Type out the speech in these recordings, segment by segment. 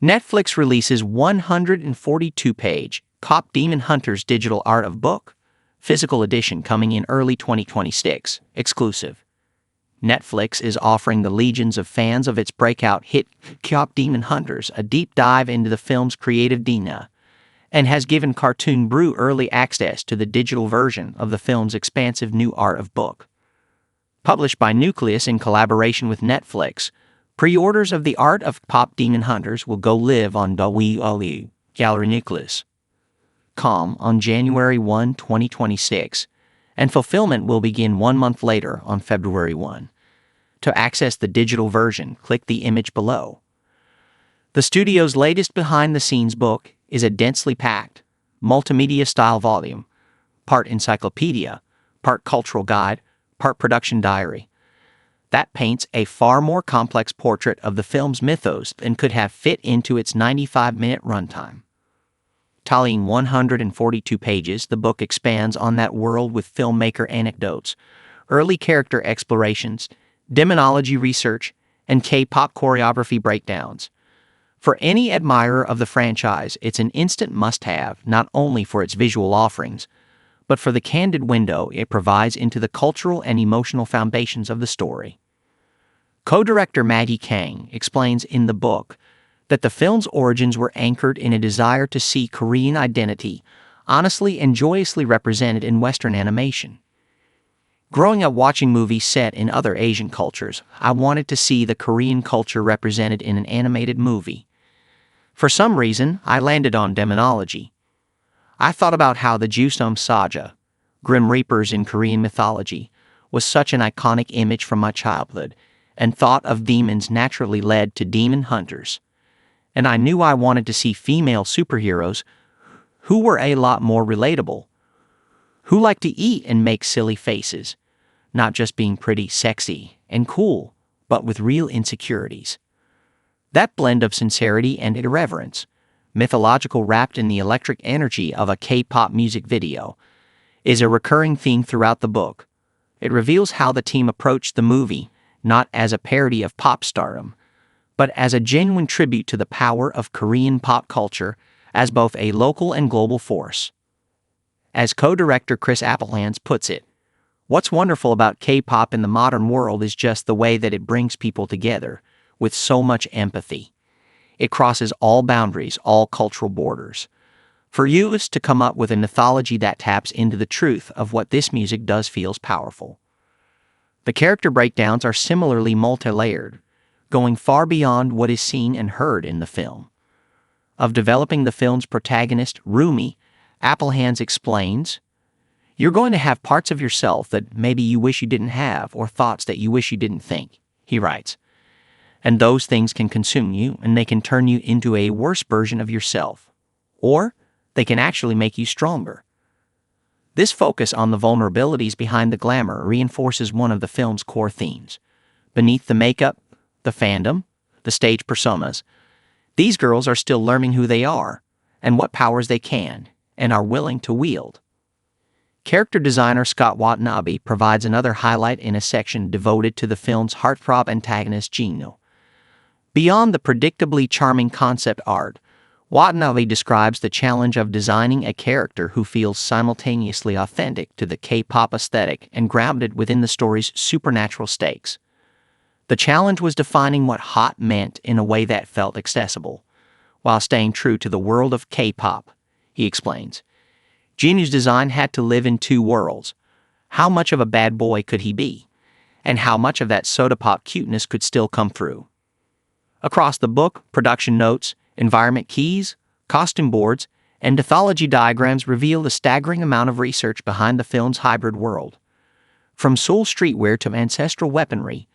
Netflix releases 142-page Kpop Demon Hunters digital art of book, physical edition coming in early 2026, exclusive. Netflix is offering the legions of fans of its breakout hit Kpop Demon Hunters a deep dive into the film's creative DNA, and has given Cartoon Brew early access to the digital version of the film's expansive new art of book. Published by Nucleus in collaboration with Netflix, pre-orders of the art of Kpop Demon Hunters will go live on www.gallerynucleus.com on January 1, 2026, and fulfillment will begin 1 month later on February 1. To access the digital version, click the image below. The studio's latest behind-the-scenes book is a densely packed, multimedia-style volume, part encyclopedia, part cultural guide, part production diary, that paints a far more complex portrait of the film's mythos than could have fit into its 95-minute runtime. Tallying 142 pages, the book expands on that world with filmmaker anecdotes, early character explorations, demonology research, and K-pop choreography breakdowns. For any admirer of the franchise, it's an instant must-have, not only for its visual offerings, but for the candid window it provides into the cultural and emotional foundations of the story. Co-director Maggie Kang explains in the book that the film's origins were anchored in a desire to see Korean identity honestly and joyously represented in Western animation. Growing up watching movies set in other Asian cultures, I wanted to see the Korean culture represented in an animated movie. For some reason, I landed on demonology. I thought about how the Jusum Saja, Grim Reapers in Korean mythology, was such an iconic image from my childhood, and thought of demons naturally led to demon hunters. And I knew I wanted to see female superheroes who were a lot more relatable, who liked to eat and make silly faces, not just being pretty, sexy, and cool, but with real insecurities. That blend of sincerity and irreverence, mythological wrapped in the electric energy of a K-pop music video, is a recurring theme throughout the book. It reveals how the team approached the movie not as a parody of pop stardom, but as a genuine tribute to the power of Korean pop culture as both a local and global force. As co-director Chris Applehands puts it, "What's wonderful about K-pop in the modern world is just the way that it brings people together with so much empathy. It crosses all boundaries, all cultural borders. For you is to come up with a mythology that taps into the truth of what this music does feels powerful." The character breakdowns are similarly multi-layered, going far beyond what is seen and heard in the film. Of developing the film's protagonist, Rumi, Applehands explains, "You're going to have parts of yourself that maybe you wish you didn't have, or thoughts that you wish you didn't think," he writes. "And those things can consume you, and they can turn you into a worse version of yourself. Or they can actually make you stronger." This focus on the vulnerabilities behind the glamour reinforces one of the film's core themes. Beneath the makeup, the fandom, the stage personas, these girls are still learning who they are, and what powers they can, and are willing to wield. Character designer Scott Watanabe provides another highlight in a section devoted to the film's heartthrob antagonist Jinno. Beyond the predictably charming concept art, Watanabe describes the challenge of designing a character who feels simultaneously authentic to the K-pop aesthetic and grounded within the story's supernatural stakes. The challenge was defining what hot meant in a way that felt accessible, while staying true to the world of K-pop, he explains. Jinnu's design had to live in two worlds. How much of a bad boy could he be? And how much of that soda pop cuteness could still come through? Across the book, production notes, environment keys, costume boards, and mythology diagrams reveal the staggering amount of research behind the film's hybrid world. From Seoul streetwear to ancestral weaponry,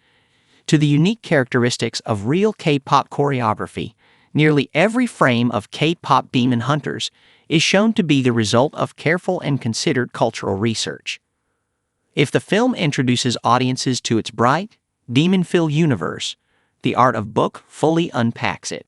to the unique characteristics of real K-pop choreography, nearly every frame of K-pop Demon Hunters is shown to be the result of careful and considered cultural research. If the film introduces audiences to its bright, demon-filled universe, the art of book fully unpacks it.